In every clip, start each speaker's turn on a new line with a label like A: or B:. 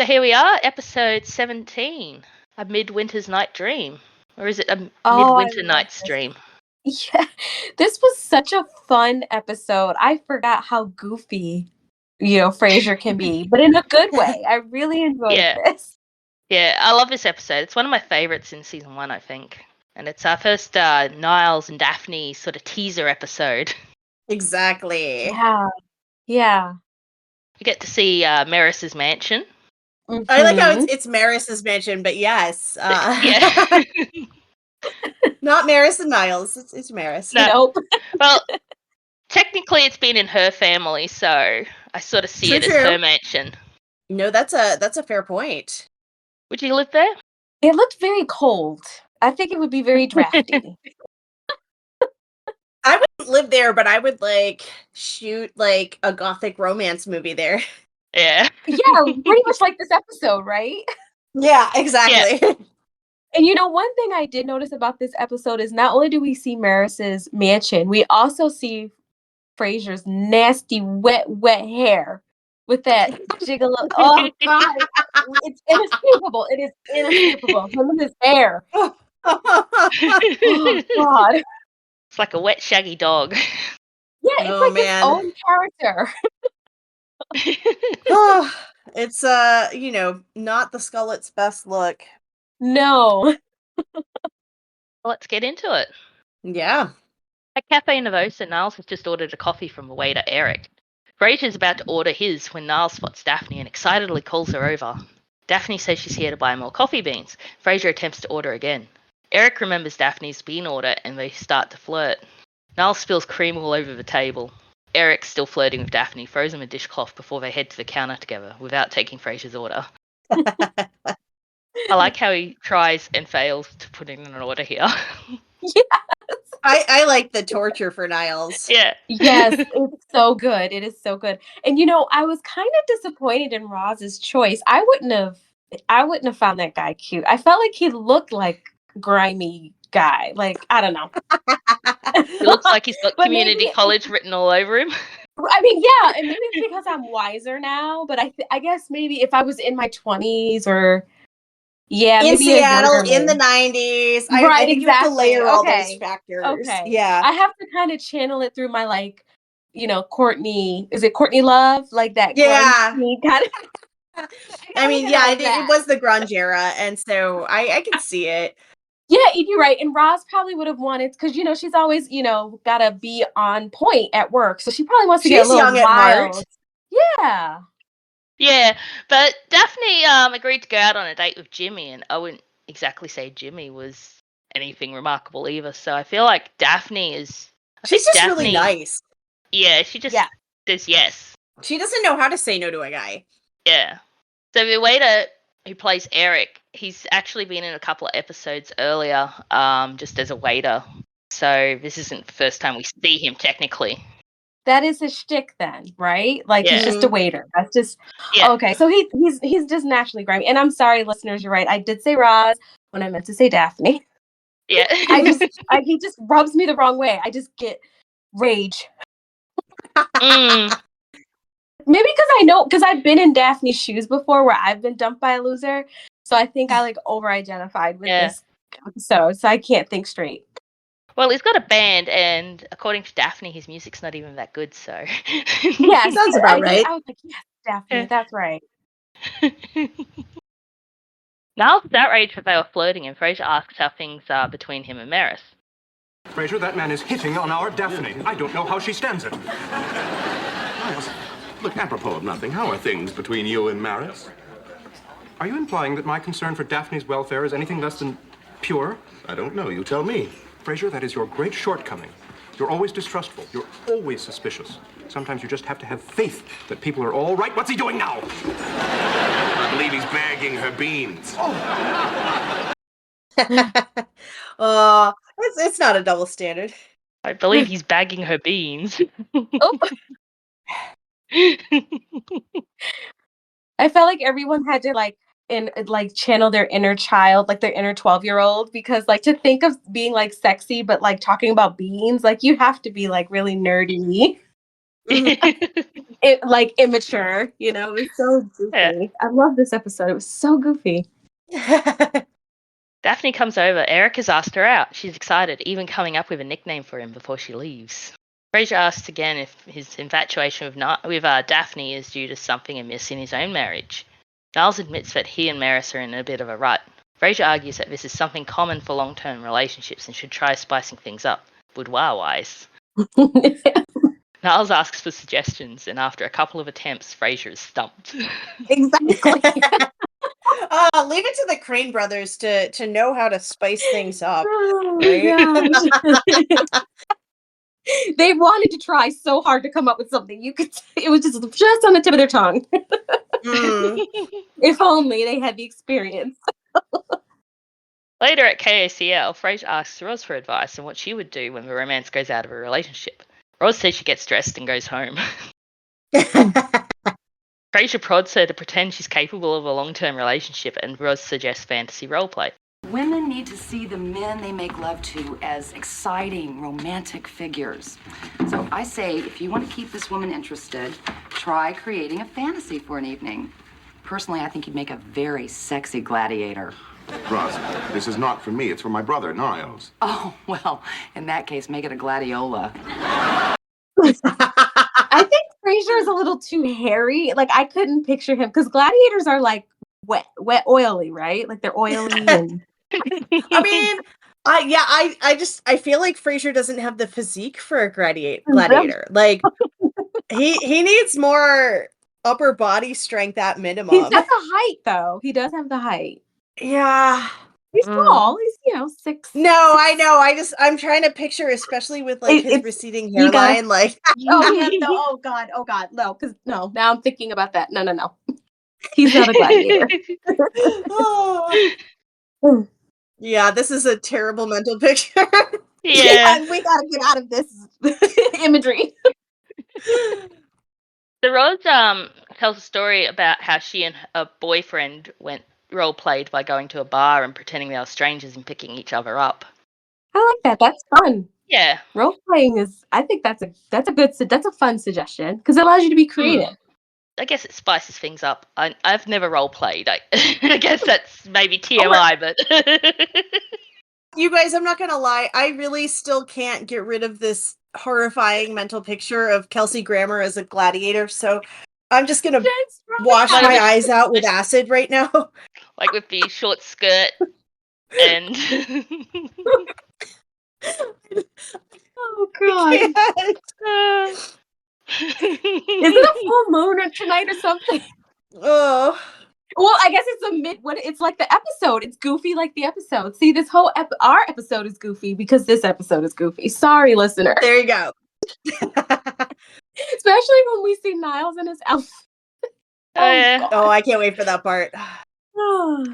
A: So here we are, episode 17, A Midwinter's Night Dream. Or is it a Midwinter Night's Dream?
B: Yeah, this was such a fun episode. I forgot how goofy, Frasier can be, but in a good way. I really enjoyed this.
A: Yeah, I love this episode. It's one of my favorites in season 1, I think. And it's our first Niles and Daphne sort of teaser episode.
C: Exactly.
B: Yeah.
A: You get to see Maris's mansion.
C: Mm-hmm. I like how it's Maris's mansion, but yes.
A: Yeah.
C: Not Maris and Niles. It's Maris.
B: No. Nope.
A: Well, technically it's been in her family, so I sort of see it as her mansion.
C: No, that's a fair point.
A: Would you live there?
B: It looked very cold. I think it would be very drafty.
C: I wouldn't live there, but I would shoot a Gothic romance movie there.
A: Yeah.
B: Yeah, pretty much like this episode, right?
C: Yeah, exactly.
B: Yeah. And one thing I did notice about this episode is not only do we see Maris's mansion, we also see Frasier's nasty, wet hair with that jiggle. Oh, God. It's inescapable. It is inescapable. Him and his hair. Oh, God.
A: It's like a wet, shaggy dog.
B: Yeah, it's his own character.
C: It's, not the Skullet's best look.
B: No.
A: Let's get into it.
C: Yeah.
A: At Cafe Nervosa, Niles has just ordered a coffee from the waiter, Eric. Frasier's about to order his when Niles spots Daphne and excitedly calls her over. Daphne says she's here to buy more coffee beans. Frasier attempts to order again. Eric remembers Daphne's bean order and they start to flirt. Niles spills cream all over the table. Eric, still flirting with Daphne, throws him a dishcloth before they head to the counter together without taking Frasier's order. I like how he tries and fails to put in an order here.
B: Yes.
C: I like the torture for Niles.
A: Yeah.
B: Yes, it's so good. It is so good. And I was kind of disappointed in Roz's choice. I wouldn't have found that guy cute. I felt like he looked like a grimy guy. Like, I don't know.
A: He looks like he's got community college written all over him.
B: I mean, yeah, and maybe it's because I'm wiser now, but I guess maybe if I was in my 20s or
C: in Seattle in the 90s, I think you have to layer all those factors.
B: Okay.
C: Yeah.
B: I have to kind of channel it through my Courtney. Is it Courtney Love? Like that.
C: Yeah.
B: Kind of.
C: I mean, yeah, it was the grunge era, and so I can see it.
B: Yeah, you're right. And Roz probably would have wanted, because she's always gotta be on point at work, so she probably wants to get a little
C: young
B: wild.
C: At heart.
B: Yeah.
A: Yeah, but Daphne agreed to go out on a date with Jimmy, and I wouldn't exactly say Jimmy was anything remarkable either. So I feel like Daphne is.
C: She's just really nice.
A: Yeah, she just says yes.
C: She doesn't know how to say no to a guy.
A: Yeah. So the waiter who plays Eric, he's actually been in a couple of episodes earlier, just as a waiter. So this isn't the first time we see him technically.
B: That is his shtick then, right? Like he's just a waiter. That's just okay. So he's just naturally grimy. And I'm sorry, listeners, you're right. I did say Roz when I meant to say Daphne.
A: Yeah.
B: He just rubs me the wrong way. I just get rage. Maybe because I've been in Daphne's shoes before where I've been dumped by a loser. So I think I over-identified with this episode. So I can't think straight.
A: Well, he's got a band, and according to Daphne, his music's not even that good, so...
B: Yeah,
C: sounds about right.
B: I was like, yes, Daphne, that's right.
A: Niles is outraged that they were flirting, and Frasier asks how things are between him and Maris.
D: Frasier, that man is hitting on our Daphne. I don't know how she stands it.
E: Niles, look, apropos of nothing, how are things between you and Maris?
D: Are you implying that my concern for Daphne's welfare is anything less than pure?
E: I don't know. You tell me.
D: Frasier, that is your great shortcoming. You're always distrustful. You're always suspicious. Sometimes you just have to have faith that people are all right. What's he doing now?
E: I believe he's bagging her beans.
C: Oh. It's not a double standard.
A: I believe he's bagging her beans.
B: I felt like everyone had to channel their inner child, like their inner 12-year-old, because to think of being sexy but talking about beans, you have to be really nerdy. It like immature, you know, it was so goofy. Yeah. I love this episode. It was so goofy.
A: Daphne comes over. Eric has asked her out. She's excited, even coming up with a nickname for him before she leaves. Frasier asks again if his infatuation with Daphne is due to something amiss in his own marriage. Niles admits that he and Maris are in a bit of a rut. Frasier argues that this is something common for long-term relationships and should try spicing things up, boudoir-wise. Niles asks for suggestions, and after a couple of attempts, Frasier is stumped.
B: Exactly.
C: Leave it to the Crane brothers to know how to spice things up. Right?
B: They wanted to try so hard to come up with something. It was just on the tip of their tongue. If only they had the experience.
A: Later at KACL, Frasier asks Roz for advice on what she would do when the romance goes out of a relationship. Roz says she gets dressed and goes home. Frasier prods her to pretend she's capable of a long-term relationship, and Roz suggests fantasy roleplay.
F: Women need to see the men they make love to as exciting, romantic figures. So I say, if you want to keep this woman interested, try creating a fantasy for an evening. Personally, I think you'd make a very sexy gladiator.
E: Roz, this is not for me. It's for my brother, Niles.
F: Oh, well, in that case, make it a gladiola.
B: I think Frasier is a little too hairy. Like, I couldn't picture him, because gladiators are, like, wet, oily, right? Like, they're oily and...
C: I mean, I feel like Frasier doesn't have the physique for a gladiator. Like, he needs more upper body strength at minimum.
B: He's got the height, though. He does have the height.
C: Yeah.
B: He's tall. He's, 6.
C: No, I know. I'm trying to picture, especially with like his receding hairline. Like,
B: oh God, no, because now I'm thinking about that. No. He's not a gladiator.
C: Yeah, this is a terrible mental picture.
A: Yeah,
B: we gotta get out of this imagery.
A: The Roz tells a story about how she and her boyfriend role played by going to a bar and pretending they were strangers and picking each other up.
B: I like that. That's fun.
A: Yeah,
B: role playing is. I think that's a fun suggestion because it allows you to be creative.
A: I guess it spices things up. I've never role played. I guess that's maybe TMI, but
C: you guys, I'm not gonna lie. I really still can't get rid of this horrifying mental picture of Kelsey Grammer as a gladiator. So I'm just gonna wash my eyes out with acid right now.
A: Like with the short skirt and.
B: Oh God. Is it a full moon tonight or something?
C: Oh.
B: Well, I guess it's it's like the episode. It's goofy like the episode. See, this whole our episode is goofy because this episode is goofy. Sorry, listener.
C: There you go.
B: Especially when we see Niles in his outfit.
C: Oh, I can't wait for that part.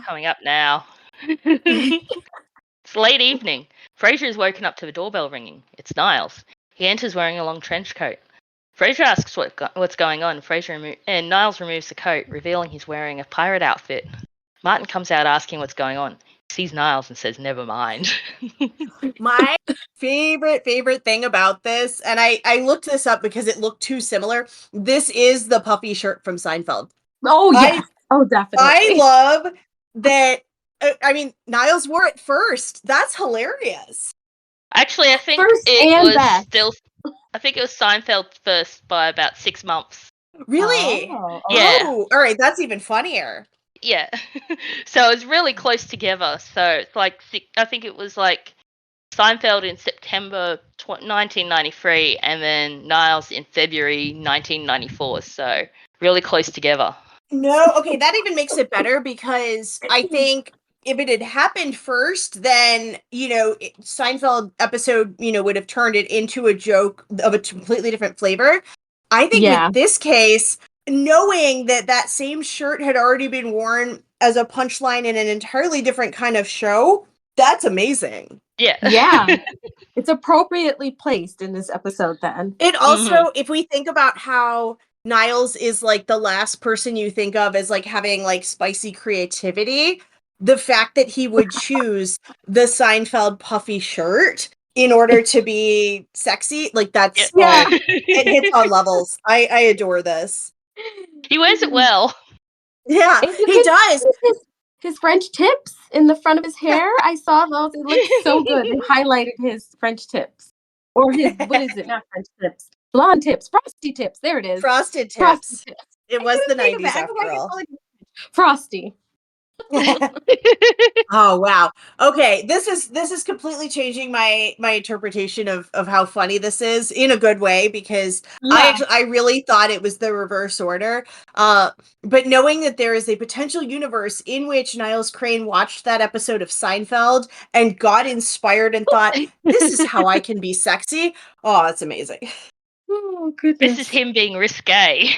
A: Coming up now. It's late evening. Frasier is woken up to the doorbell ringing. It's Niles. He enters wearing a long trench coat. Frasier asks what's going on. And Niles removes the coat, revealing he's wearing a pirate outfit. Martin comes out asking what's going on. He sees Niles and says, "Never mind."
C: My favorite thing about this, and I looked this up because it looked too similar. This is the puffy shirt from Seinfeld.
B: Oh yeah. Definitely. I
C: love that. I mean, Niles wore it first. That's hilarious.
A: Actually, I think I think it was Seinfeld first by about 6 months.
C: Really?
A: Yeah.
C: Oh, all right. That's even funnier.
A: Yeah. So it's really close together. So it's like, I think it was like Seinfeld in September 1993 and then Niles in February 1994. So really close together.
C: No, okay, that even makes it better because I think if it had happened first, then, Seinfeld episode, would have turned it into a joke of a completely different flavor. I think with this case, knowing that same shirt had already been worn as a punchline in an entirely different kind of show, that's amazing.
A: Yeah.
B: Yeah. It's appropriately placed in this episode then.
C: It also, if we think about how Niles is like the last person you think of as like having like spicy creativity, the fact that he would choose the Seinfeld puffy shirt in order to be sexy. Like that's
B: Yeah.
C: it hits on levels. I adore this.
A: He wears it well.
C: Yeah,
B: If you
C: he
B: could
C: does.
B: see his French tips in the front of his hair, I saw those. It looked so good. They highlighted his French tips. Or his, what is it? Not French tips. Blonde tips. Frosty tips. There it is.
C: Frosted
B: Frosty
C: tips.
B: tips.
C: It
B: I
C: was the
B: couldn't think of it.
C: 90s
B: I
C: after
B: forgot
C: all.
B: Frosty.
C: Oh wow. Okay, this is completely changing my interpretation of how funny this is in a good way, because
B: Yeah.
C: I really thought it was the reverse order. But knowing that there is a potential universe in which Niles Crane watched that episode of Seinfeld and got inspired and thought, this is how I can be sexy. Oh, that's amazing.
B: Oh, goodness.
A: This is him being risque.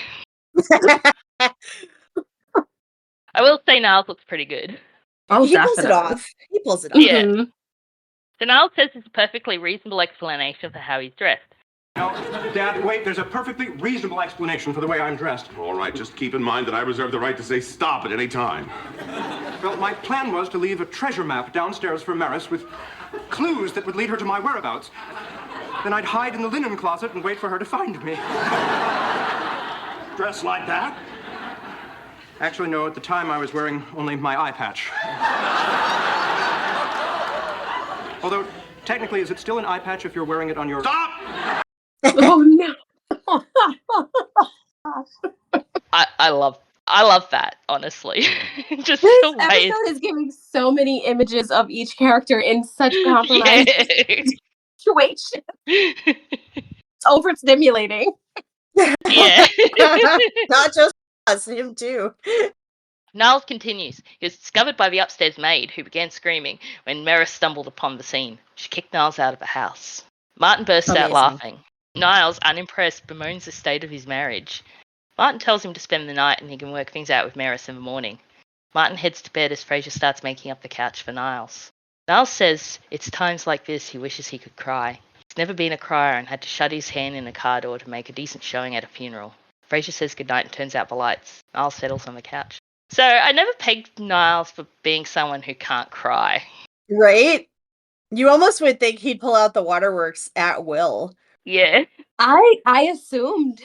A: I will say Niles looks pretty good.
B: Oh,
C: He pulls it
B: definitely.
C: off. He pulls it off.
A: Yeah.
B: Mhm.
A: So Niles says it's a perfectly reasonable explanation for how he's dressed.
D: No, Dad, wait, there's a perfectly reasonable explanation for the way I'm dressed.
E: All right, just keep in mind that I reserve the right to say stop at any time.
D: Well, my plan was to leave a treasure map downstairs for Maris with clues that would lead her to my whereabouts. Then I'd hide in the linen closet and wait for her to find me.
E: Dressed like that?
D: Actually, no, at the time I was wearing only my eye patch. Although, technically, is it still an eye patch if you're wearing it on your...
E: Stop!
B: Oh, no.
A: I love that, honestly. Just
B: This
A: the way
B: episode is giving so many images of each character in such compromised situations. It's overstimulating.
A: Yeah.
C: Not just us, him too.
A: Niles continues. He was discovered by the upstairs maid, who began screaming when Maris stumbled upon the scene. She kicked Niles out of the house. Martin bursts out
C: Amazing.
A: laughing. Niles, unimpressed, bemoans the state of his marriage. Martin tells him to spend the night and he can work things out with Maris in the morning. Martin heads to bed as Frasier starts making up the couch for Niles. Niles says it's times like this he wishes he could cry. He's never been a crier and had to shut his hand in a car door to make a decent showing at a funeral. Frasier says goodnight and turns out the lights. Niles settles on the couch. So I never pegged Niles for being someone who can't cry.
C: Right? You almost would think he'd pull out the waterworks at will.
A: Yeah.
B: I assumed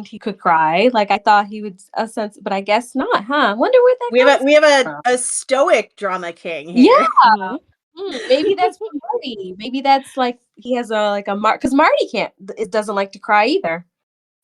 B: he could cry. Like I thought he would a sense, but I guess not, huh? Wonder where that
C: We have
B: from.
C: a stoic drama king here.
B: Yeah. Maybe that's for Marty. Maybe that's like he has a because Marty doesn't like to cry either.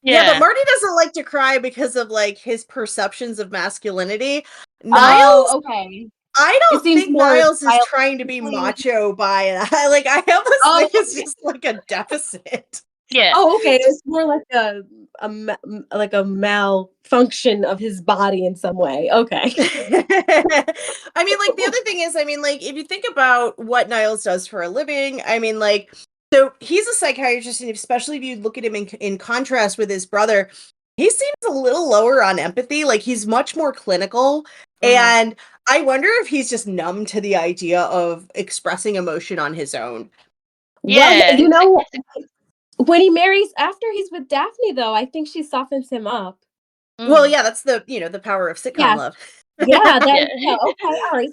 C: Yeah, but Marty doesn't like to cry because of like his perceptions of masculinity. Niles,
B: okay.
C: I don't
B: seems
C: think
B: more
C: Niles is
B: violent.
C: trying to be macho by that. Like I almost think it's just like a deficit.
A: Yeah.
B: Oh, okay. It's more like a malfunction of his body in some way. Okay.
C: I mean, like the other thing is, I mean, like if you think about what Niles does for a living, I mean, like so he's a psychiatrist, and especially if you look at him in contrast with his brother, he seems a little lower on empathy. Like he's much more clinical, and I wonder if he's just numb to the idea of expressing emotion on his own.
A: Yeah.
B: Well, when he marries after he's with Daphne, though, I think she softens him up.
C: Well, yeah, that's the the power of sitcom love.
B: Yeah, okay, all right.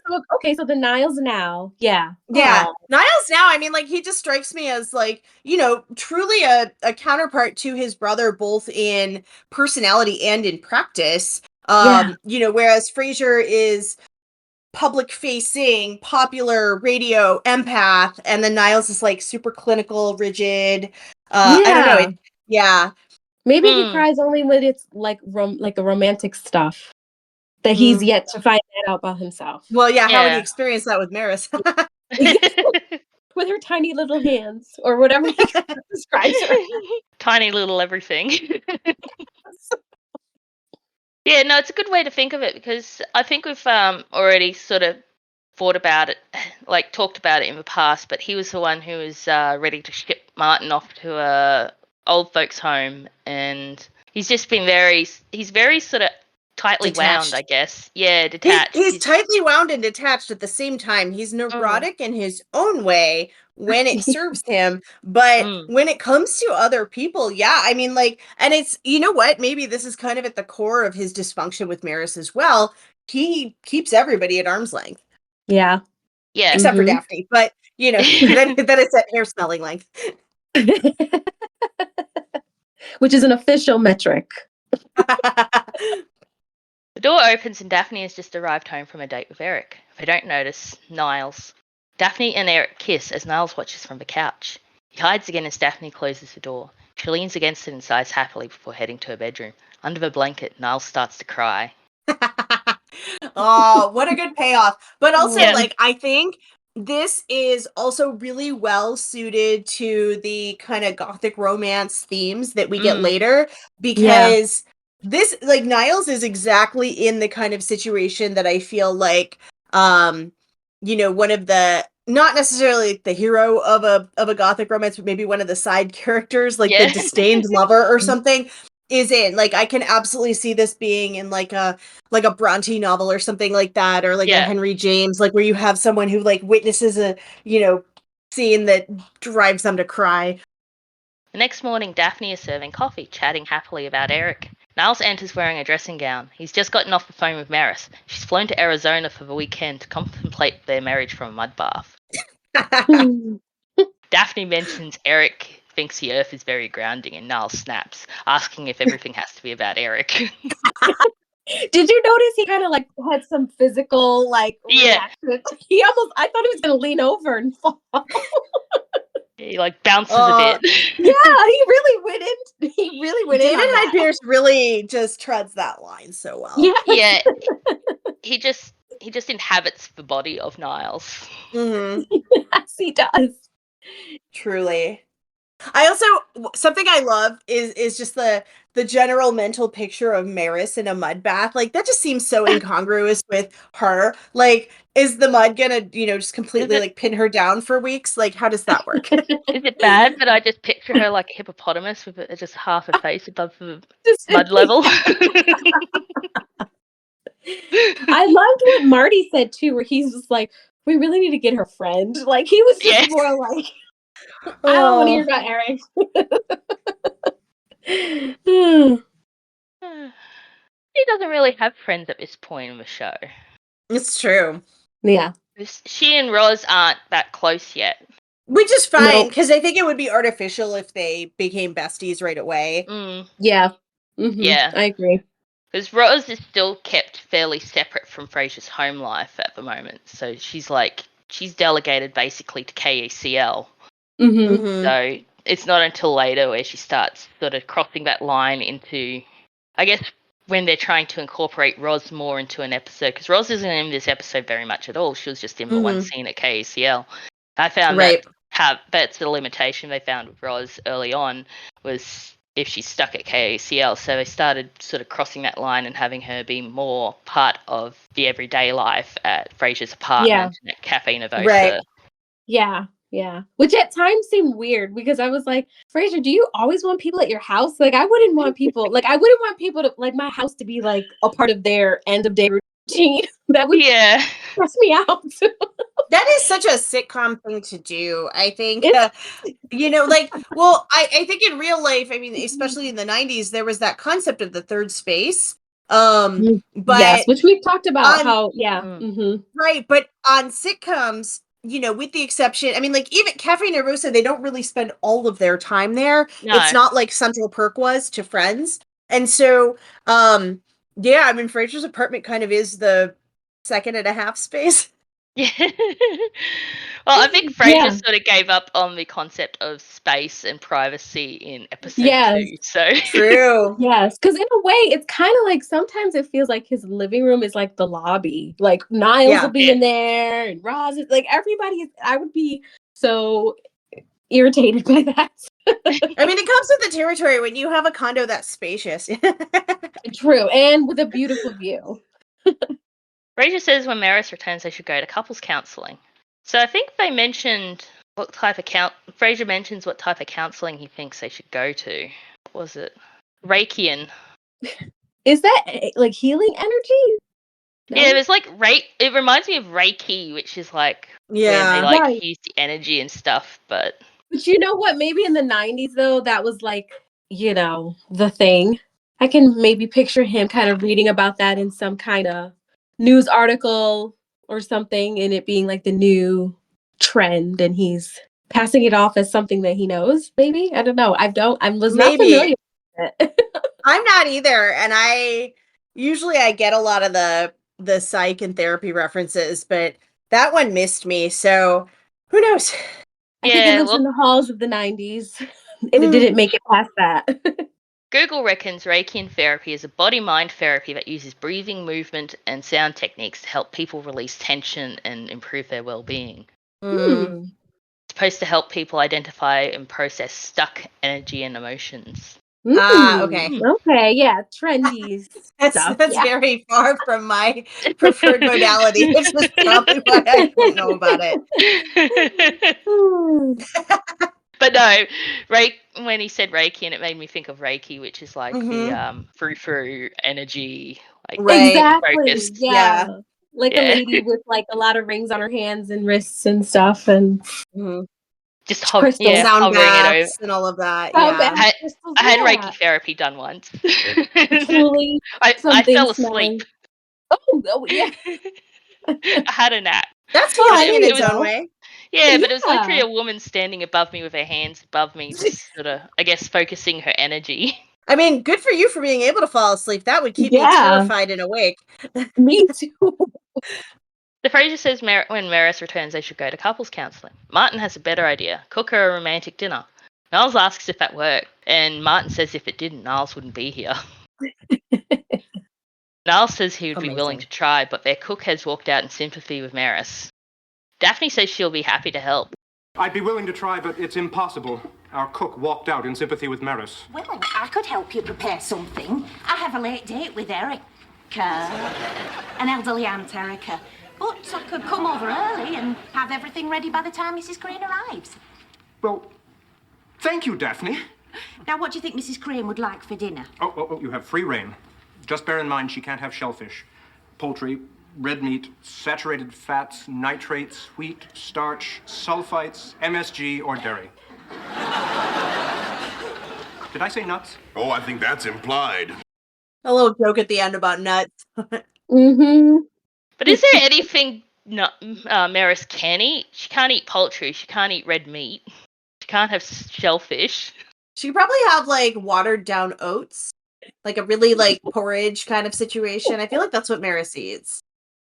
B: So the Niles now, yeah.
C: Niles now. I mean, like he just strikes me as like truly a counterpart to his brother, both in personality and in practice. Whereas Frasier is public facing, popular radio empath, and then Niles is like super clinical, rigid. I don't know.
B: Maybe he cries only when it's like the romantic stuff that he's yet to find that out about himself.
C: Well, how would he experience that with Maris?
B: With her tiny little hands, or whatever he describes her.
A: Tiny little everything. Yeah, no, it's a good way to think of it, because I think we've already sort of thought about it, like talked about it in the past, but he was the one who was ready to ship Martin off to a old folks home, and he's just been he's very sort of tightly
C: detached.
A: wound, I guess. Yeah, detached.
C: He's tightly wound and detached at the same time. He's neurotic in his own way when it serves him, but when it comes to other people, I mean, like, and it's, you know what, maybe this is kind of at the core of his dysfunction with Maris as well. He keeps everybody at arm's length.
B: Yeah.
C: Except for Daphne. But You know, that is at hair smelling length.
B: Which is an official metric.
A: The door opens and Daphne has just arrived home from a date with Eric. They don't notice Niles. Daphne and Eric kiss as Niles watches from the couch. He hides again as Daphne closes the door. She leans against it and sighs happily before heading to her bedroom. Under the blanket, Niles starts to cry.
C: Oh, what a good payoff. But also,
A: Yeah.
C: like, I think this is also really well suited to the kind of gothic romance themes that we get later, because this, like, Niles is exactly in the kind of situation that I feel like, you know, one of the, not necessarily the hero of a gothic romance, but maybe one of the side characters, like the disdained lover or something, is in. Like, I can absolutely see this being in like a Bronte novel or something like that, or like a Henry James, like where you have someone who like witnesses a, you know, scene that drives them to cry.
A: The next morning, Daphne is serving coffee, chatting happily about Eric. Niles enters wearing a dressing gown. He's just gotten off the phone with Maris. She's flown to Arizona for the weekend to contemplate their marriage from a mud bath. Daphne mentions Eric thinks the earth is very grounding, and Niles snaps, asking if everything has to be about Eric.
B: Did you notice he kind of like had some physical like reaction? He almost, I thought he was gonna lean over and fall.
A: He like bounces a bit.
B: Yeah, he really went in. He really went in.
C: David Hyde Pierce really just treads that line so well.
A: Yeah, he just inhabits the body of Niles.
C: Mm-hmm.
B: Yes, he does.
C: Truly. I also, something I love is just the general mental picture of Maris in a mud bath. Like, that just seems so incongruous with her. Like, is the mud gonna, you know, just completely like pin her down for weeks? Like, how does that work?
A: Is it bad that I just picture her like a hippopotamus with just half her face above the mud level?
B: I loved what Marty said too, where he's just like, we really need to get her friend. Like, he was just more like, I don't want to hear about Eric.
A: He doesn't really have friends at this point in the show.
C: It's true.
B: Yeah.
A: She and Roz aren't that close yet.
C: Which is fine, because I think it would be artificial if they became besties right away.
B: Yeah. Mm-hmm.
A: Yeah.
B: I agree.
A: Because Roz is still kept fairly separate from Frasier's home life at the moment. So she's delegated basically to KECL.
B: Mm-hmm.
A: So it's not until later where she starts sort of crossing that line into, I guess, when they're trying to incorporate Roz more into an episode. Because Roz isn't in this episode very much at all. She was just in the one scene at KECL. I found that's the limitation they found with Roz early on, was if she's stuck at KECL. So they started sort of crossing that line and having her be more part of the everyday life at Frasier's apartment and at Cafe Nervosa.
B: Right. Yeah. Yeah. Which at times seemed weird, because I was like, Frasier, do you always want people at your house? Like, I wouldn't want people to, like, my house to be like a part of their end of day routine. That would stress me out.
C: That is such a sitcom thing to do. I think, you know, like, well, I think in real life, I mean, especially in the 90s, there was that concept of the third space. But
B: yes, which we've talked about
C: right. But on sitcoms, you know, with the exception, I mean, like, even Cafe Nervosa, they don't really spend all of their time there. No. It's not like Central Perk was to Friends. And so, yeah, I mean, Frasier's apartment kind of is the second and a half space.
A: Yeah. Well, I think Frasier sort of gave up on the concept of space and privacy in episode 2. So
C: true.
B: Yes, because in a way, it's kind of like sometimes it feels like his living room is like the lobby. Like Niles will be in there, and Roz is like everybody. I would be so irritated by that.
C: I mean, it comes with the territory when you have a condo that's spacious.
B: True, and with a beautiful view.
A: Frasier says when Maris returns, they should go to couples counselling. So I think they mentioned what type of Frasier mentions what type of counselling he thinks they should go to. What was it? Reikian.
B: Is that like healing energy?
A: No? Yeah, it was like it reminds me of Reiki, which is like when they like use the energy and stuff. But
B: you know what? Maybe in the 90s though, that was like, you know, the thing. I can maybe picture him kind of reading about that in some kind of news article or something, and it being like the new trend and he's passing it off as something that he knows, maybe? I don't know. I was not
C: Maybe.
B: familiar with it.
C: I'm not either, and I get a lot of the psych and therapy references, but that one missed me. So who knows?
B: I think it
A: Yeah,
B: lives in
A: well,
B: the halls of the 90s. It didn't make it past that.
A: Google reckons Reiki therapy is a body-mind therapy that uses breathing, movement, and sound techniques to help people release tension and improve their well-being.
C: Mm.
A: It's supposed to help people identify and process stuck energy and emotions.
C: Okay.
B: Okay, yeah, trendy stuff.
C: That's
B: Yeah.
C: very far from my preferred modality, which is probably why I don't know about it.
A: But no, when he said Reiki, and it made me think of Reiki, which is like the frou-frou energy, like
C: Right.
B: Exactly.
A: focused.
B: Yeah. Like a
A: Yeah.
B: lady with like a lot of rings on her hands and wrists and stuff and
A: Just
B: crystals.
C: Sound
A: hovering it over.
C: baths and all of that.
B: Oh,
C: Yeah.
B: bath crystals,
A: I had
B: yeah.
A: Reiki therapy done once.
B: Truly
A: I
B: something
A: fell
B: smelling.
A: asleep.
B: Oh, yeah.
A: I had a nap.
C: That's
B: Oh,
C: healing in
A: it
C: its
A: was
C: own way.
A: Yeah, but it was literally
B: Yeah.
A: a woman standing above me with her hands above me, just sort of, I guess, focusing her energy.
C: I mean, good for you for being able to fall asleep. That would keep me
B: Yeah.
C: terrified and awake.
B: Me too.
A: The Frasier says when Maris returns, they should go to couples counselling. Martin has a better idea: cook her a romantic dinner. Niles asks if that worked, and Martin says if it didn't, Niles wouldn't be here. Niles says he would be willing to try, but their cook has walked out in sympathy with Maris. Daphne says she'll be happy to help.
D: I'd be willing to try, but it's impossible. Our cook walked out in sympathy with Maris.
G: Well, I could help you prepare something. I have a late date with Erica, an elderly Aunt Erica. But I could come over early and have everything ready by the time Mrs. Crane arrives.
D: Well, thank you, Daphne.
G: Now, what do you think Mrs. Crane would like for dinner?
D: Oh, you have free reign. Just bear in mind she can't have shellfish, poultry, red meat, saturated fats, nitrates, wheat, starch, sulfites, MSG, or dairy. Did I say nuts?
E: Oh, I think that's implied.
C: A little joke at the end about nuts.
A: But is there anything Maris can eat? She can't eat poultry. She can't eat red meat. She can't have shellfish.
C: She could probably have like watered down oats, like a really like porridge kind of situation. I feel like that's what Maris eats.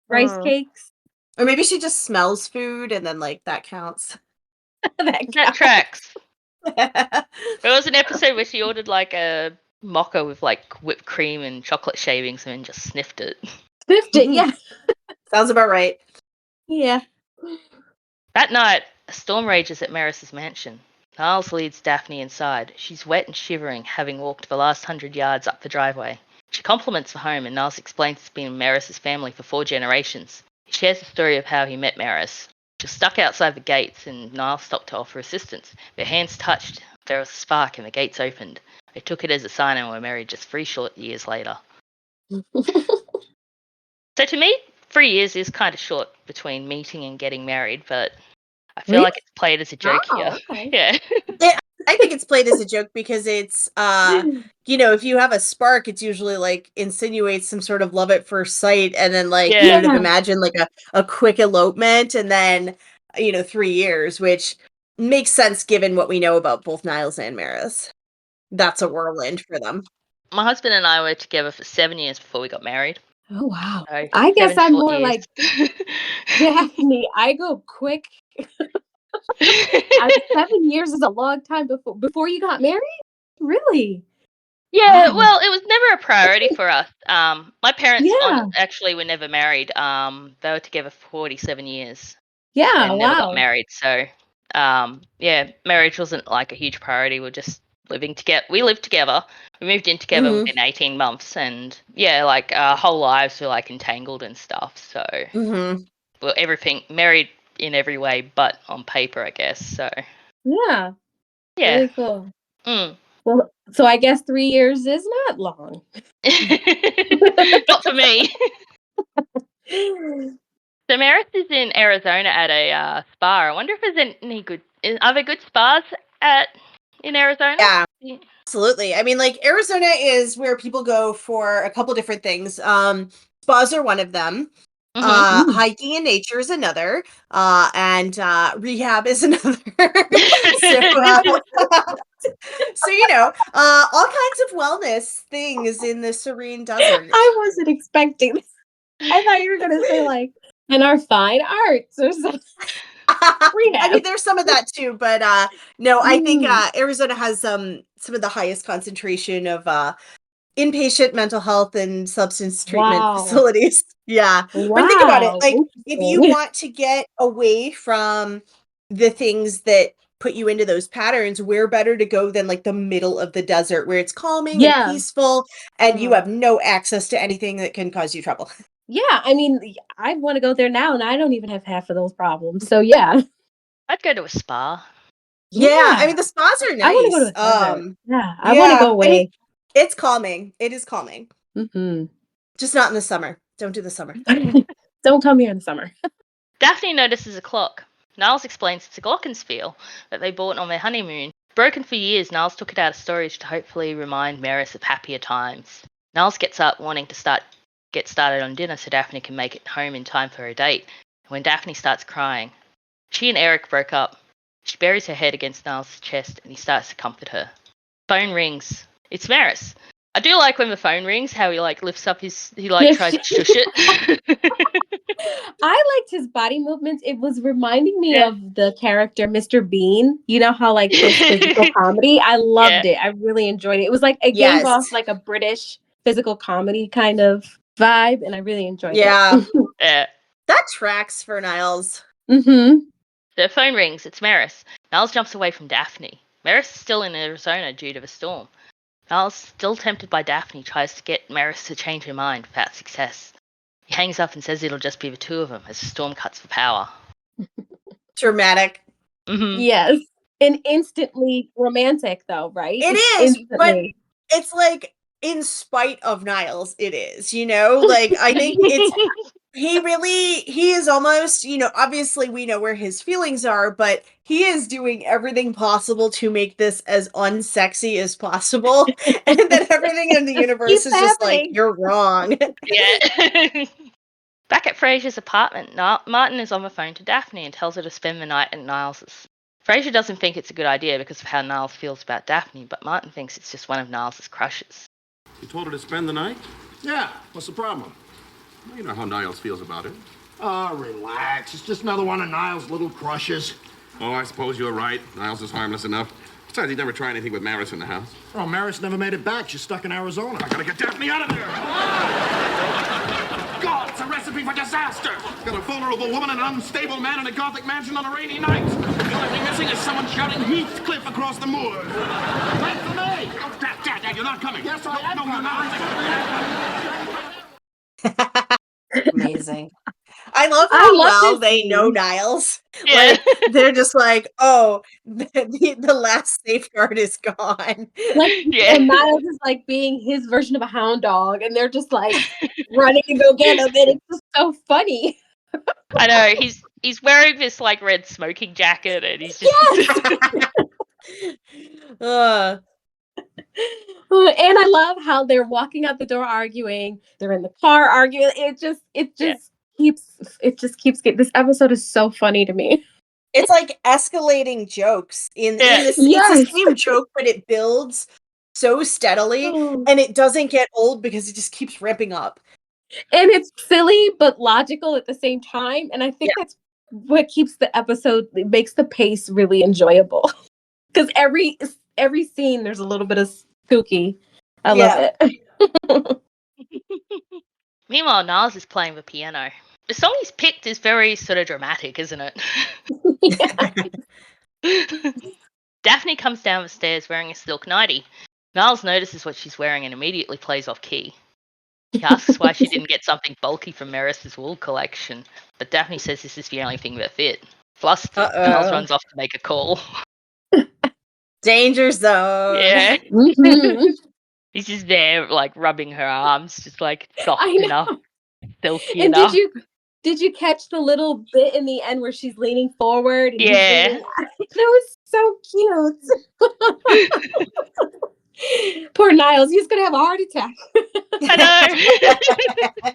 B: Rice cakes.
C: Or maybe she just smells food and then like that counts.
A: That tracks. There was an episode where she ordered like a mocha with like whipped cream and chocolate shavings and then just sniffed it.
B: Sniffed it, yeah.
C: Sounds about right.
B: Yeah.
A: That night, a storm rages at Maris's mansion. Niles leads Daphne inside. She's wet and shivering, having walked the last 100 yards up the driveway. She compliments the home, and Niles explains it's been Maris's family for 4 generations. He shares the story of how he met Maris. She was stuck outside the gates, and Niles stopped to offer assistance. Their hands touched. There was a spark, and the gates opened. They took it as a sign and were married just 3 short years later. So to me, 3 years is kind of short between meeting and getting married, but I feel like it's played as a joke here.
B: Okay.
A: Yeah.
C: I think it's played as a joke because it's if you have a spark, it's usually like insinuates some sort of love at first sight, and then like you would have imagined like a quick elopement, and then 3 years, which makes sense given what we know about both Niles and Maris. That's a whirlwind for them.
A: My husband and I were together for 7 years before we got married.
B: Oh, wow.
A: So,
B: I guess
A: 7
B: I'm
A: short
B: more
A: years.
B: like Daphne. I go quick. 7 years is a long time before you got married? Really?
A: Yeah,
B: Wow.
A: well, it was never a priority for us. My parents
B: Yeah.
A: actually were never married. They were together for 47 years
B: Yeah,
A: and never got
B: wow.
A: married. So, marriage wasn't like a huge priority. We're just living together. We lived together. We moved in together within 18 months. And, like our whole lives were like entangled and stuff. So, well, everything, married in every way but on paper, I guess. So,
B: Yeah.
A: yeah.
B: Really cool.
A: Mm.
B: Well, so I guess 3 years is not long.
A: Not for me. So Maris is in Arizona at a spa. I wonder if there's any good. Are there good spas in Arizona?
C: Yeah, absolutely. I mean, like Arizona is where people go for a couple different things. Spas are one of them. Hiking in nature is another, and rehab is another. So, all kinds of wellness things in the serene desert.
B: I wasn't expecting this. I thought you were going to say, like, in our fine arts or something.
C: I mean, there's some of that too, but no, I think Arizona has some of the highest concentration of inpatient mental health and substance treatment facilities. Yeah. But think about it. Like, if you want to get away from the things that put you into those patterns, where better to go than like the middle of the desert where it's calming and peaceful and you have no access to anything that can cause you trouble.
B: Yeah, I mean, I want to go there now and I don't even have half of those problems. So yeah.
A: I'd go to a spa.
C: Yeah, I mean, the spas are nice.
B: I want to go to a desert. I want to go away.
C: I mean, it's calming. It is calming.
B: Mm-hmm.
C: Just not in the summer. Don't do the summer.
B: Don't come here in the summer.
A: Daphne notices a clock. Niles explains it's a glockenspiel that they bought on their honeymoon. Broken for years, Niles took it out of storage to hopefully remind Maris of happier times. Niles gets up wanting to get started on dinner so Daphne can make it home in time for her date. When Daphne starts crying, she and Eric broke up. She buries her head against Niles' chest and he starts to comfort her. Phone rings. It's Maris. I do like when the phone rings, how he like lifts up tries to shush it.
B: I liked his body movements. It was reminding me of the character Mr. Bean. You know how like his physical comedy? I loved it. I really enjoyed it. It was like it gave off like a British physical comedy kind of vibe, and I really enjoyed it.
A: Yeah.
C: That tracks for Niles.
B: Mm-hmm.
A: The phone rings. It's Maris. Niles jumps away from Daphne. Maris is still in Arizona due to the storm. Niles, still tempted by Daphne, tries to get Maris to change her mind without success. He hangs up and says it'll just be the two of them as the storm cuts for power.
C: Dramatic.
A: Mm-hmm.
B: Yes. And instantly romantic, though, right?
C: It is, but it's like in spite of Niles, it is, Like, I think it's... he is almost, obviously we know where his feelings are, but he is doing everything possible to make this as unsexy as possible. And then everything in the universe is just like, you're wrong.
A: Yeah. Back at Frasier's apartment, Martin is on the phone to Daphne and tells her to spend the night at Niles's. Frasier doesn't think it's a good idea because of how Niles feels about Daphne, but Martin thinks it's just one of Niles's crushes.
E: You told her to spend the night?
H: Yeah, what's the problem?
E: You know how Niles feels about it.
H: Oh, relax. It's just another one of Niles' little crushes.
E: Oh, I suppose you're right. Niles is harmless enough. Besides, he'd never try anything with Maris in the house.
H: Oh, Maris never made it back. She's stuck in Arizona.
E: I gotta get Daphne out of there! God, it's a recipe for disaster! Got a vulnerable woman and an unstable man in a Gothic mansion on a rainy night. The only thing missing is someone shouting Heathcliff across the moors.
H: Wait for me!
E: Oh, Dad, you're not coming.
H: Yes, I am.
E: No, you're not.
C: Amazing. I love how well they know Niles.
A: Yeah.
C: Like, they're just like, oh, the last safeguard is gone.
B: Like, and Niles is like being his version of a hound dog, and they're just like running to go get him, and it's just so funny.
A: I know, he's wearing this like red smoking jacket, and he's just
B: And I love how they're walking out the door arguing. They're in the car arguing. It just keeps getting. This episode is so funny to me.
C: It's like escalating jokes in this. It's the same joke, but it builds so steadily, and it doesn't get old because it just keeps ramping up.
B: And it's silly but logical at the same time. And I think that's what keeps the episode. It makes the pace really enjoyable because every scene there's a little bit of kooky. I love it.
A: Meanwhile, Niles is playing the piano. The song he's picked is very sort of dramatic, isn't it? Daphne comes down the stairs wearing a silk nightie. Niles notices what she's wearing and immediately plays off key. He asks why she didn't get something bulky from Maris's wool collection, but Daphne says this is the only thing that fit. Flustered, Niles runs off to make a call.
C: Danger zone.
A: Yeah. He's just there, like, rubbing her arms, just, like, soft enough, silky enough.
B: Did you catch the little bit in the end where she's leaning forward? And
A: yeah.
B: That was so cute. Poor Niles, he's going to have a heart attack.
A: I know.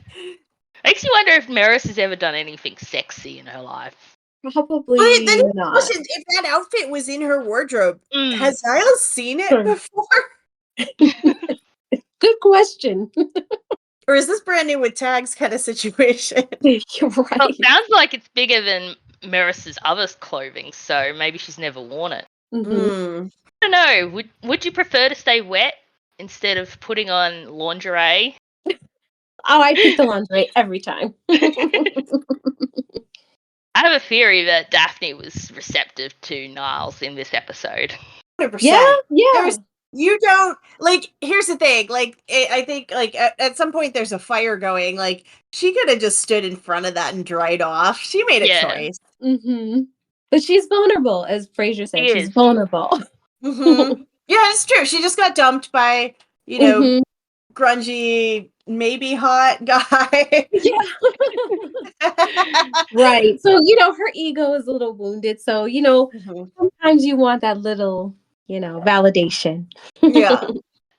A: Makes you wonder if Maris has ever done anything sexy in her life.
B: Probably
C: But then
B: not.
C: question, if that outfit was in her wardrobe,
A: Mm.
C: has Niles seen it
B: Sure.
C: before?
B: Good question.
C: Or is this brand new with tags kind of situation?
B: You're
A: Well,
B: right.
A: it sounds like it's bigger than Maris's other clothing, so maybe she's never worn it.
B: Mhm.
A: I don't know. Would you prefer to stay wet instead of putting on lingerie?
B: Oh, I pick the lingerie every time.
A: I have a theory that Daphne was receptive to Niles in this episode.
C: 100%.
B: Yeah.
C: You don't like. Here's the thing. Like, I think like at some point there's a fire going. Like, she could have just stood in front of that and dried off. She made a
A: Yeah.
C: choice.
B: Mm-hmm. But she's vulnerable, as Frasier said.
A: She
B: She's
A: is.
B: vulnerable.
C: Mm-hmm. Yeah, it's true. She just got dumped by
B: Mhm.
C: grungy, maybe hot guy.
B: Yeah. Right. So, her ego is a little wounded. So,
C: Mhm.
B: sometimes you want that little, validation.
C: Yeah.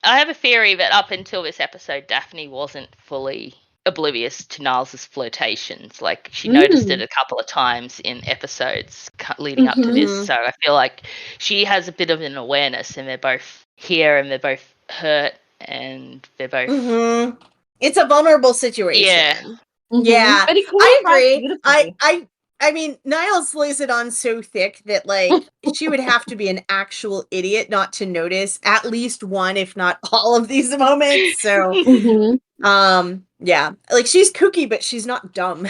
A: I have a theory that up until this episode, Daphne wasn't fully oblivious to Niles' flirtations. Like, she noticed it a couple of times in episodes leading up to this.
C: Mhm.
A: So I feel like she has a bit of an awareness, and they're both here, and they're both hurt, and they're both...
C: Mhm. It's a vulnerable situation.
A: Yeah.
C: Yeah,
B: But he came
C: I
B: across
C: agree.
B: beautifully.
C: I mean, Niles lays it on so thick that like she would have to be an actual idiot not to notice at least one, if not all of these moments. So,
B: Mhm.
C: yeah, like she's kooky, but she's not dumb.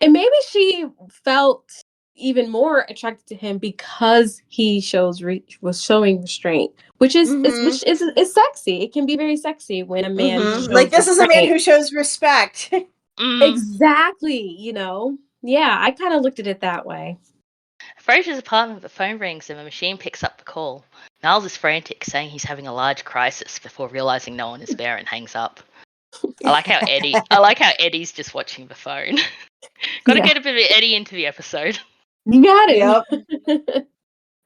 B: And maybe she felt even more attracted to him because he was showing restraint, which is
C: Mhm.
B: sexy. It can be very sexy when a man
C: Mhm. Like
B: shows
C: this is a man
B: restraint.
C: who shows respect.
A: Mm.
B: Exactly. Yeah, I kind of looked at it that way.
A: Frasier's apartment, the phone rings and the machine picks up the call. Niles is frantic, saying he's having a large crisis before realizing no one is there and hangs up. I like how Eddie's just watching the phone. Gotta get a bit of Eddie into the episode.
B: You got it.
C: Yep.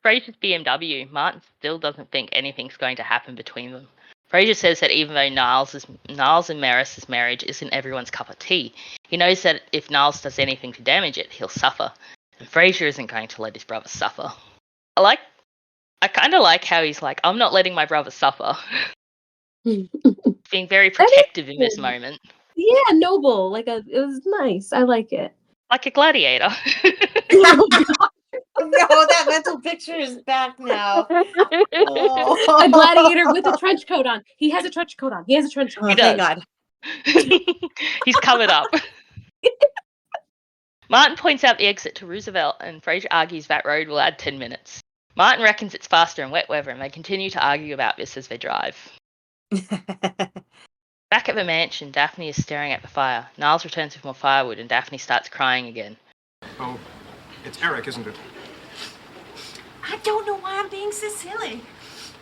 A: Frasier's BMW. Martin still doesn't think anything's going to happen between them. Frasier says that even though Niles and Maris's marriage isn't everyone's cup of tea, he knows that if Niles does anything to damage it, he'll suffer. And Frasier isn't going to let his brother suffer. I kind of like how he's like, I'm not letting my brother suffer. Being very protective in this moment.
B: Yeah, noble. It was nice. I like it.
A: Like a gladiator.
C: No, that mental picture is back now.
B: A gladiator with a trench coat on. He has a trench coat on.
C: Oh, thank God.
A: He's covered up. Martin points out the exit to Roosevelt, and Frasier argues that road will add 10 minutes. Martin reckons it's faster in wet weather, and they continue to argue about this as they drive. Back at the mansion, Daphne is staring at the fire. Niles returns with more firewood, and Daphne starts crying again.
D: Oh, it's Eric, isn't it?
G: I don't know why I'm being so silly.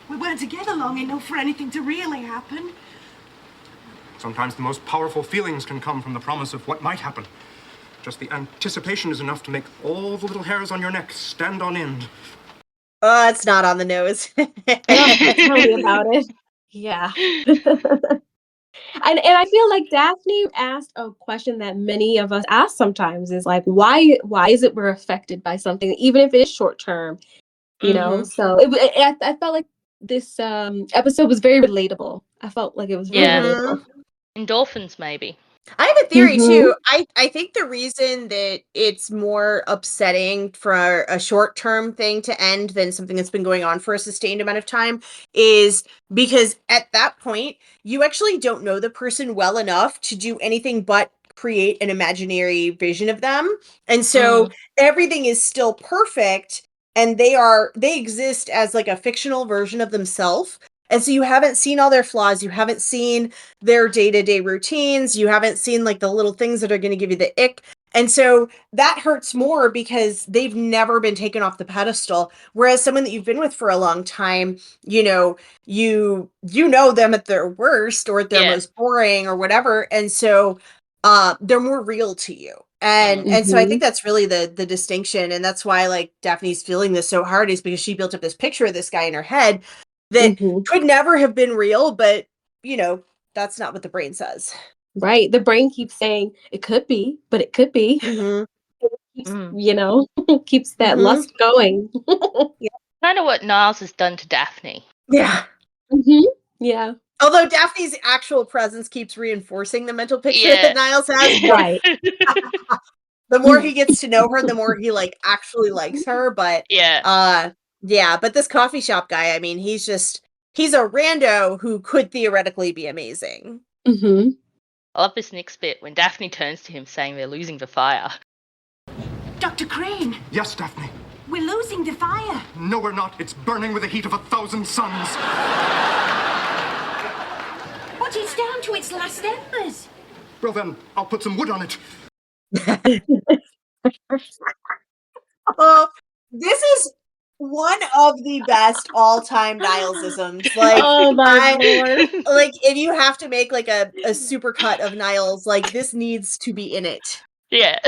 G: We weren't together long enough for anything to really happen.
D: Sometimes the most powerful feelings can come from the promise of what might happen. Just the anticipation is enough to make all the little hairs on your neck stand on end.
C: Oh, it's not on the nose.
B: Tell me about it. Yeah. And I feel like Daphne asked a question that many of us ask sometimes is like, why is it we're affected by something, even if it is short term, So I felt like this episode was very relatable. I felt like it was very relatable.
A: Endorphins, maybe.
C: I have a theory too. I think the reason that it's more upsetting for a short-term thing to end than something that's been going on for a sustained amount of time is because at that point, you actually don't know the person well enough to do anything but create an imaginary vision of them. And so everything is still perfect and they exist as like a fictional version of themselves. And so you haven't seen all their flaws, you haven't seen their day-to-day routines, you haven't seen like the little things that are going to give you the ick. And so that hurts more because they've never been taken off the pedestal. Whereas someone that you've been with for a long time, you know them at their worst or at their most boring or whatever. And so they're more real to you. And so I think that's really the distinction. And that's why like Daphne's feeling this so hard is because she built up this picture of this guy in her head that could never have been real, but that's not what the brain says.
B: Right. The brain keeps saying it could be, but it could be.
C: Mm-hmm.
B: Keeps,
A: Mm.
B: keeps that
C: Mhm.
B: lust going.
A: Kind of what Niles has done to Daphne.
C: Yeah.
B: hmm Yeah.
C: Although Daphne's actual presence keeps reinforcing the mental picture
A: Yeah.
C: that Niles has.
B: Right.
C: The more he gets to know her, the more he like actually likes her. But
A: Yeah.
C: yeah, but this coffee shop guy, I mean, he's a rando who could theoretically be amazing.
B: hmm
A: I love this next bit when Daphne turns to him saying they're losing the fire.
G: Dr. Crane,
D: Yes, Daphne.
G: we're losing the fire.
D: No, we're not. It's burning with the heat of 1,000 suns.
G: But it's down to its last embers.
D: Well, then, I'll put some wood on it.
C: Oh, this is one of the best all-time Nilesisms. Like,
B: Oh my lord.
C: like if you have to make like a super cut of Niles, like this needs to be in it.
A: Yeah.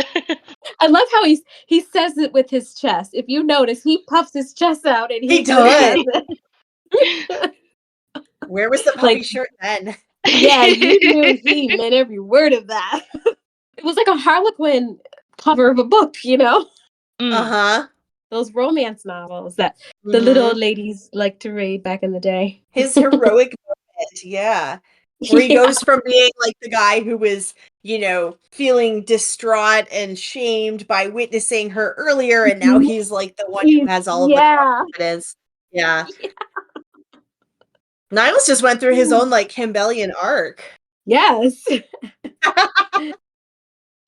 B: I love how he says it with his chest. If you notice, he puffs his chest out and
C: He
B: says
C: does.
B: it.
C: Where was the puffy
B: Like,
C: shirt then?
B: yeah, you knew he meant every word of that. It was like a Harlequin cover of a book,
A: Mm.
C: Uh-huh.
B: Those romance novels that the little ladies liked to read back in the day.
C: His heroic moment, yeah. Where he goes from being like the guy who was, feeling distraught and shamed by witnessing her earlier, and now he's like the one who has all of the confidence. Yeah. Niles just went through his own like Himbellian arc.
B: Yes.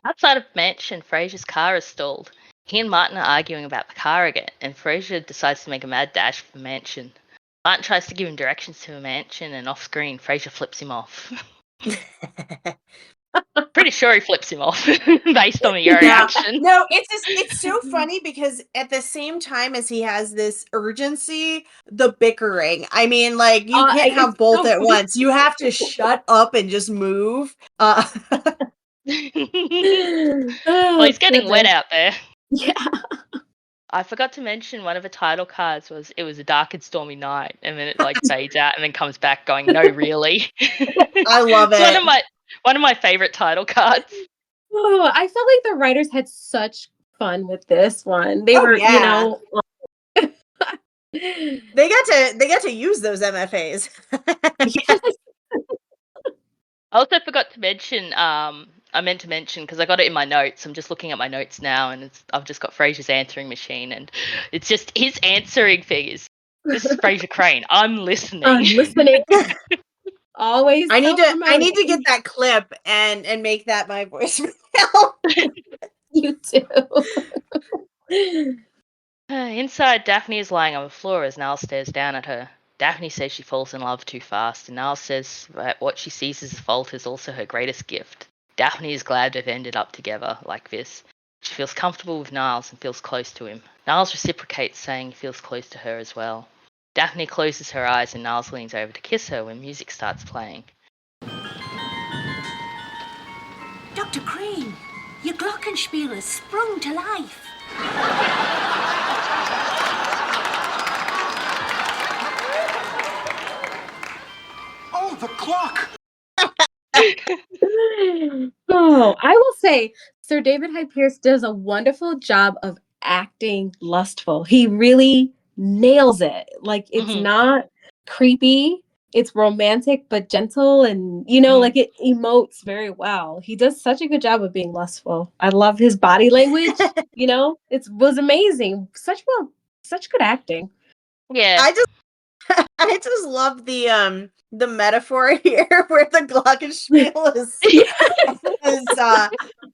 A: Outside of mansion, Frasier's car is stalled. He and Martin are arguing about the car again, and Frasier decides to make a mad dash for the mansion. Martin tries to give him directions to the mansion, and off screen, Frasier flips him off. Pretty sure he flips him off based on your reaction.
C: No, it's so funny because at the same time as he has this urgency, the bickering. I mean, like you can't have both at once. You have to shut up and just move.
A: Well, he's getting wet out there.
B: Yeah.
A: I forgot to mention one of the title cards was "It was a dark and stormy night," and then it like fades out and then comes back going, "No, really."
C: I love it.
A: It's one of my favorite title cards.
B: Oh, I felt like the writers had such fun with this one. They were,
C: they got to use those MFAs.
B: Yes.
A: I also forgot to mention, I meant to mention because I got it in my notes. I'm just looking at my notes now, and I've just got Frasier's answering machine, and it's just his answering figures. This is Frasier Crane. I'm listening.
B: I'm listening. Always.
C: I need to get that clip and make that my voicemail.
B: You too.
A: Inside, Daphne is lying on the floor as Niles stares down at her. Daphne says she falls in love too fast, and Niles says that what she sees as a fault is also her greatest gift. Daphne is glad they've ended up together like this. She feels comfortable with Niles and feels close to him. Niles reciprocates, saying he feels close to her as well. Daphne closes her eyes and Niles leans over to kiss her when music starts playing.
G: Dr. Crane, your glockenspiel has sprung to life.
D: Oh, the clock!
B: Oh, I will say Sir David Hyde Pierce does a wonderful job of acting lustful. He really nails it. Like it's not creepy, it's romantic but gentle, and like it emotes very well. He does such a good job of being lustful. I love his body language. It was amazing. Such good acting.
A: Yeah.
C: I just love the metaphor here where the glockenspiel is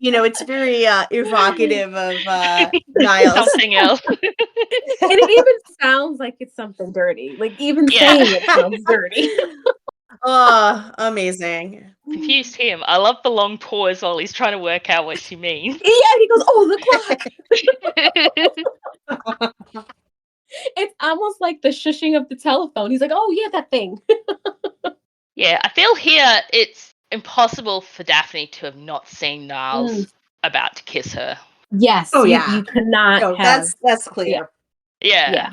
C: it's very evocative of Niles.
A: Something else.
B: And it even sounds like it's something dirty. Like even saying it sounds dirty.
C: Oh, amazing.
A: Confused him. I love the long pause while he's trying to work out what she means.
B: Yeah, he goes, "Oh, the clock." It's almost like the shushing of the telephone. He's like, "Oh yeah, that thing."
A: Yeah, I feel here it's impossible for Daphne to have not seen Niles about to kiss her.
B: Yes.
C: Oh yeah.
B: You cannot.
C: No,
B: have...
C: that's clear.
A: Yeah.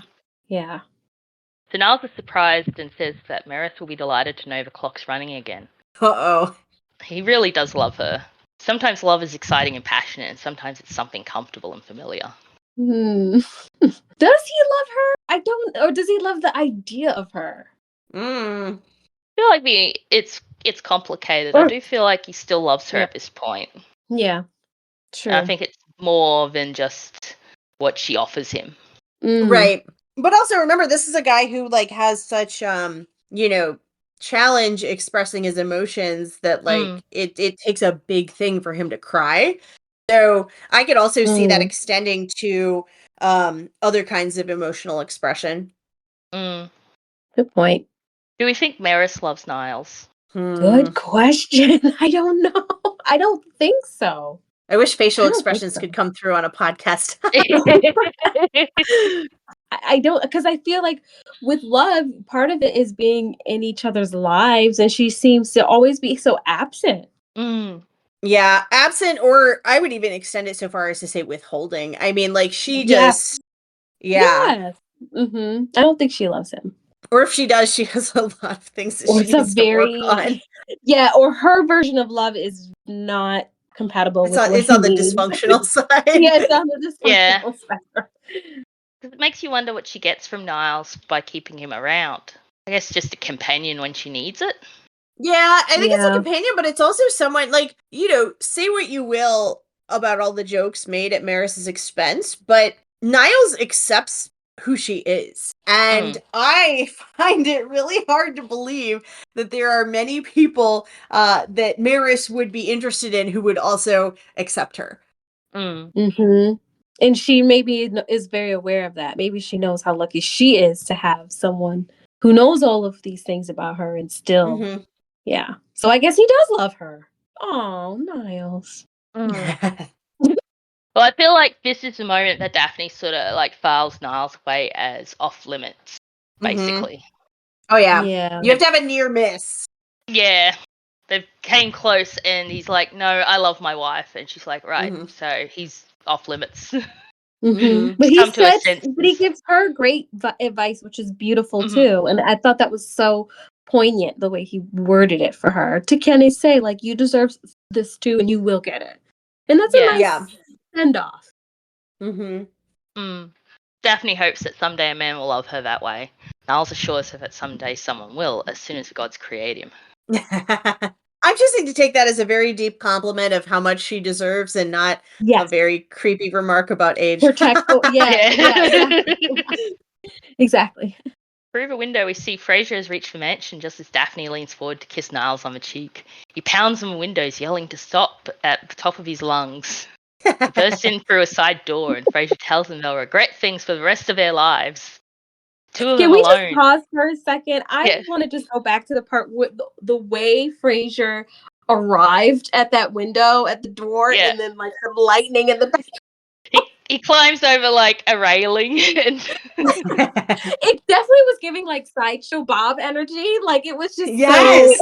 A: So Niles is surprised and says that Merith will be delighted to know the clock's running again.
C: Uh-oh.
A: He really does love her. Sometimes love is exciting and passionate, and sometimes it's something comfortable and familiar.
B: Does he love her? I don't, or does he love the idea of her?
C: Mm.
A: I feel like it's complicated. I do feel like he still loves her
B: Yeah.
A: at this point.
B: Yeah, true.
A: And I think it's more than just what she offers him.
C: Right. But also remember, this is a guy who like has such challenge expressing his emotions that like it takes a big thing for him to cry. So I could also see that extending to other kinds of emotional expression.
B: Good point.
A: Do we think Maris loves Niles?
B: Good question. I don't know. I don't think so.
C: I wish facial
B: I don't think
C: expressions
B: so.
C: could come through on a podcast.
B: I don't, because I feel like with love, part of it is being in each other's lives, and she seems to always be so absent.
C: Yeah, absent, or I would even extend it so far as to say withholding. I mean, like she just,
B: Yes. I don't think she loves him.
C: Or if she does, she has a lot of things that
B: Or
C: she needs to work on.
B: Yeah, or her version of love is not compatible with what
C: It's
B: he
C: on the
B: needs.
C: dysfunctional side.
B: Yeah, it's on the dysfunctional spectrum.
A: It makes you wonder what she gets from Niles by keeping him around. I guess just a companion when she needs it.
C: Yeah, I think it's a companion, but it's also someone like, say what you will about all the jokes made at Maris's expense, but Niles accepts who she is. And I find it really hard to believe that there are many people that Maris would be interested in who would also accept her.
B: And she maybe is very aware of that. Maybe she knows how lucky she is to have someone who knows all of these things about her and still, yeah. So I guess he does love her. Oh, Niles.
A: Well, I feel like this is the moment that Daphne sort of like files Niles away as off limits, basically.
C: Oh yeah. You have to have a near miss.
A: Yeah. They came close and he's like, no, I love my wife. And she's like, right. So he's off limits.
B: But he gives her great advice, which is beautiful too. And I thought that was so poignant the way he worded it for her to Kenny say, like, you deserve this too, and you will get it. And that's a nice send off.
A: Daphne hopes that someday a man will love her that way. Niles assures her that someday someone will, as soon as the gods create him.
C: I just need to take that as a very deep compliment of how much she deserves and not a very creepy remark about age.
B: Exactly.
A: Through the window, we see Frasier has reached the mansion just as Daphne leans forward to kiss Niles on the cheek. He pounds on the windows, yelling to stop at the top of his lungs. He bursts in through a side door, and Frasier tells them they'll regret things for the rest of their lives. Two of them
B: Can we
A: alone.
B: just pause for a second? I want to just go back to the part with the way Frasier arrived at that window at the door, and then like some lightning in the back.
A: He climbs over like a railing, and
B: it definitely was giving like Sideshow Bob energy. Like it was just
C: so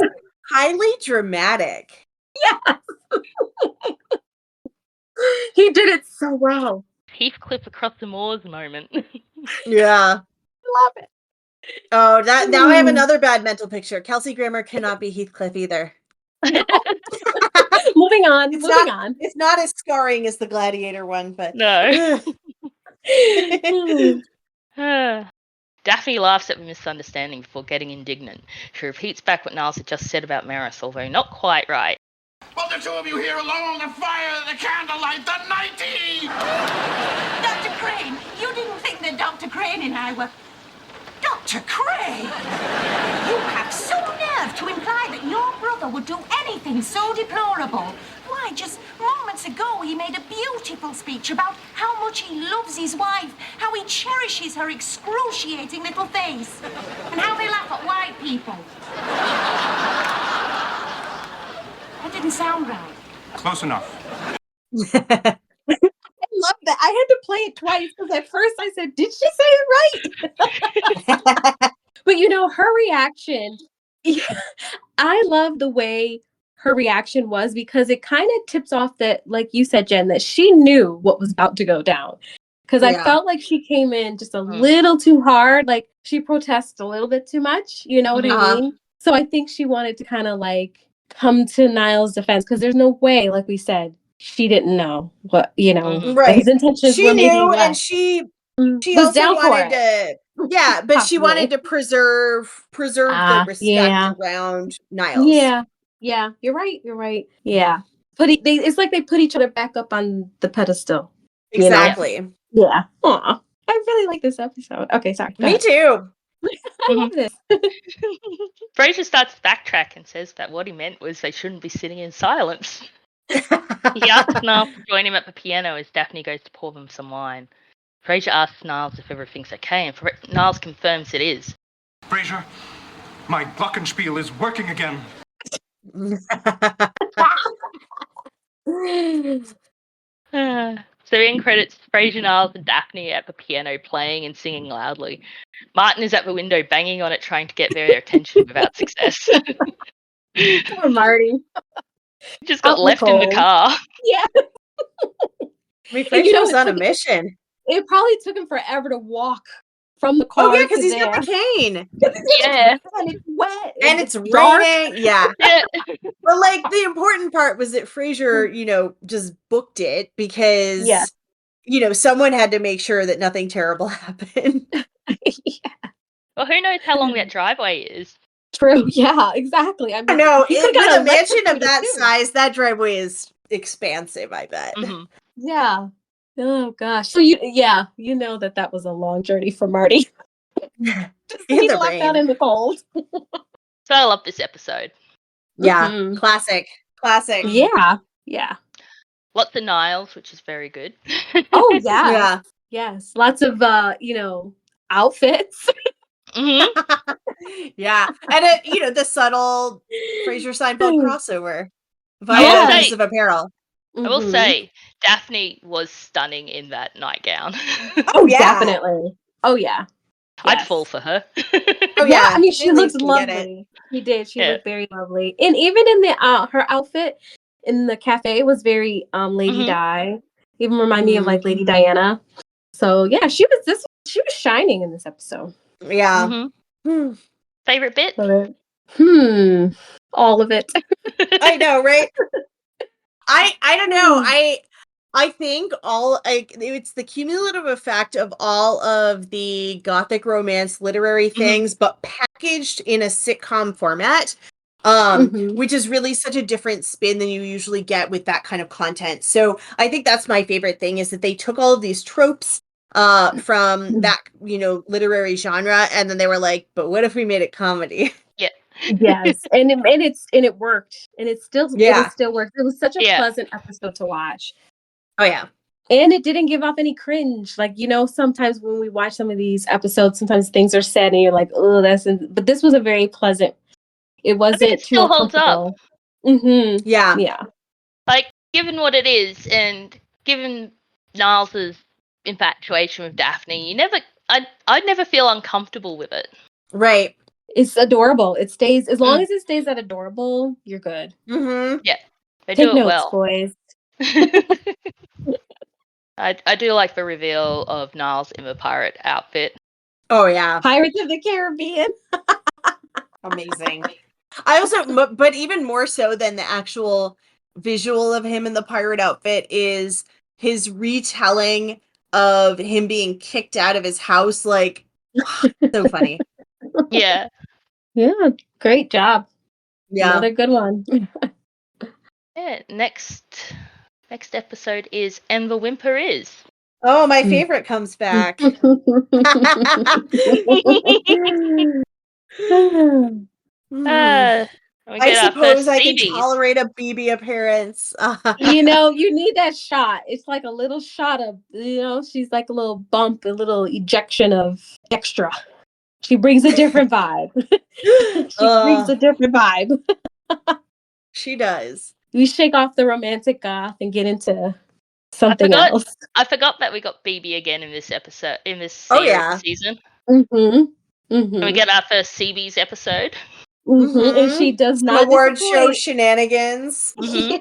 C: highly dramatic.
B: Yes. He did it so well.
A: Heathcliff across the moors moment.
C: Yeah.
B: Love it.
C: Oh, now I have another bad mental picture. Kelsey Grammer cannot be Heathcliff either.
B: No. Moving on.
C: It's not as scarring as the gladiator one, but
A: no. Daphne laughs at the misunderstanding before getting indignant. She repeats back what Niles had just said about Maris, although not quite right.
E: Well, the two of you here alone, the fire, the candlelight, the nighty!
G: Dr. Crane, you didn't think that Dr. Crane and I were... Dr. Crane! You have some nerve to imply that your brother would do anything so deplorable. Why, just moments ago he made a beautiful speech about how much he loves his wife, how he cherishes her excruciating little face, and how they laugh at white people. That didn't sound right.
D: Close enough.
B: I love that. I had to play it twice because at first I said, did she say it right? But her reaction, I love the way her reaction was because it kind of tips off that, like you said, Jen, that she knew what was about to go down. Because I felt like she came in just a little too hard. Like she protested a little bit too much. You know what I mean? So I think she wanted to kind of like come to Niles' defense because there's no way, like we said, she didn't know what that
C: Right.
B: his intentions
C: She
B: were maybe
C: knew, and
B: less.
C: she
B: Was
C: also
B: down for
C: wanted
B: it.
C: to, yeah, but she
B: Possibly.
C: wanted to preserve the respect
B: Yeah.
C: around Niles.
B: Yeah. You're right. Yeah. It's like they put each other back up on the pedestal.
C: Exactly.
B: Yeah. Aw. I really like this episode. Okay, sorry. Go
C: Me
B: ahead.
C: too.
B: I love this.
A: Frasier starts to backtrack and says that what he meant was they shouldn't be sitting in silence. He asks Niles to join him at the piano as Daphne goes to pour them some wine. Frasier asks Niles if everything's okay, and Niles confirms it is.
D: Frasier, my glockenspiel is working again.
A: So in credits, Frasier, Niles, and Daphne at the piano playing and singing loudly. Martin is at the window banging on it, trying to get their attention without success.
B: Poor Marty.
A: Just got
B: Out in the
A: left in the
B: cold.
A: car.
B: Yeah.
C: I mean,
B: And
C: Frasier was on a mission.
B: It probably took him forever to walk from the car.
C: Oh yeah, because
B: to
C: he's
B: there.
C: got the cane.
A: Yeah.
B: And it's wet.
C: And it's
B: dark.
C: raining. Yeah.
A: Yeah.
C: But like the important part was that Frasier, just booked it because someone had to make sure that nothing terrible happened.
A: Well, who knows how long that driveway is?
B: True. Yeah, exactly. I mean,
C: No,
B: he could've
C: with
B: got
C: a mansion of
B: electrocuted,
C: that
B: too.
C: size, that driveway is expansive, I bet.
A: Mm-hmm.
B: Yeah. Oh gosh. So you know that was a long journey for Marty. Just
C: In
B: be
C: the
B: left out
C: rain.
B: in the cold.
A: So I love this episode.
C: Yeah.
B: Mhm.
C: Classic.
B: Yeah.
C: Lots
A: of Niles, which is very good.
B: Oh yeah.
C: Yeah.
B: Yes. Lots of outfits.
A: Mm-hmm.
C: Yeah. And the subtle Frasier Seinfeld crossover via
B: Yes.
C: piece of apparel.
A: I will say, Daphne was stunning in that nightgown.
C: Oh yeah.
B: Definitely. Oh yeah.
A: I'd
B: Yes.
A: fall for her.
C: Oh
B: Yeah,
C: yeah.
B: I mean, she
C: at
B: looks
C: least can get it.
B: lovely. She did. She
A: Yeah.
B: looked very lovely, and even in the her outfit in the cafe was very Lady
A: Mhm.
B: Di. Even remind me of like Lady Diana. So yeah, she was shining in this episode.
C: Yeah.
A: Mhm. Favorite bit?
B: All of it.
C: I know, right? I don't know. I think it's the cumulative effect of all of the Gothic romance literary things, but packaged in a sitcom format, which is really such a different spin than you usually get with that kind of content. So I think that's my favorite thing is that they took all of these tropes from that literary genre, and then they were like, but what if we made it comedy?
A: Yeah.
B: Yes, and it worked, and it still works. It was such a pleasant episode to watch.
C: Oh yeah.
B: And it didn't give off any cringe. Like, sometimes when we watch some of these episodes, sometimes things are said and you're like, oh, but this was a very pleasant. It wasn't
A: I think it still
B: too
A: holds up.
B: Mm-hmm.
C: Yeah.
B: Yeah.
A: Like, given what it is, and given Niles' infatuation with Daphne, I'd never feel uncomfortable with it.
C: Right.
B: It's adorable. It stays, as long as it stays that adorable, you're good.
C: Mm-hmm.
A: Yeah. They
B: Take
A: do it
B: notes,
A: well.
B: boys.
A: I do like the reveal of Niles in the pirate outfit.
C: Oh yeah.
B: Pirates of the Caribbean.
C: Amazing. I also, but even more so than the actual visual of him in the pirate outfit is his retelling of him being kicked out of his house. Like, so funny.
A: Yeah.
B: Yeah. Great job.
C: Yeah.
B: Another good one.
A: Yeah. Next episode is And the Whimper Is.
C: Oh, my favorite comes back.
A: I
C: suppose I can tolerate a BB appearance.
B: You need that shot. It's like a little shot of, she's like a little bump, a little ejection of extra. She brings a different vibe. Brings a different vibe.
C: She does.
B: We shake off the romantic goth and get into something else.
A: I forgot that we got BB again in this episode, in this season.
B: Mm-hmm.
A: And we get our first CB's episode.
B: Mm-hmm. And she does
C: Some
B: not
C: award
B: disappoint.
C: show shenanigans.
A: Mm-hmm.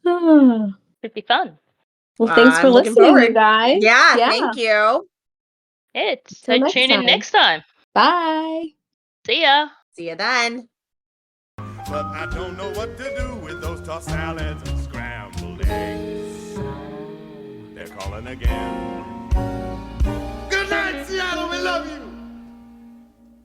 B: Yeah.
A: It'd be fun.
B: Well, thanks for listening, you guys.
C: Yeah, thank you.
A: Yeah, so tune in next time.
B: Bye.
A: See ya.
C: See you then.
I: But I don't know what to do with those tossed salads and scrambled eggs. They're calling again. Good night, Seattle. We love you.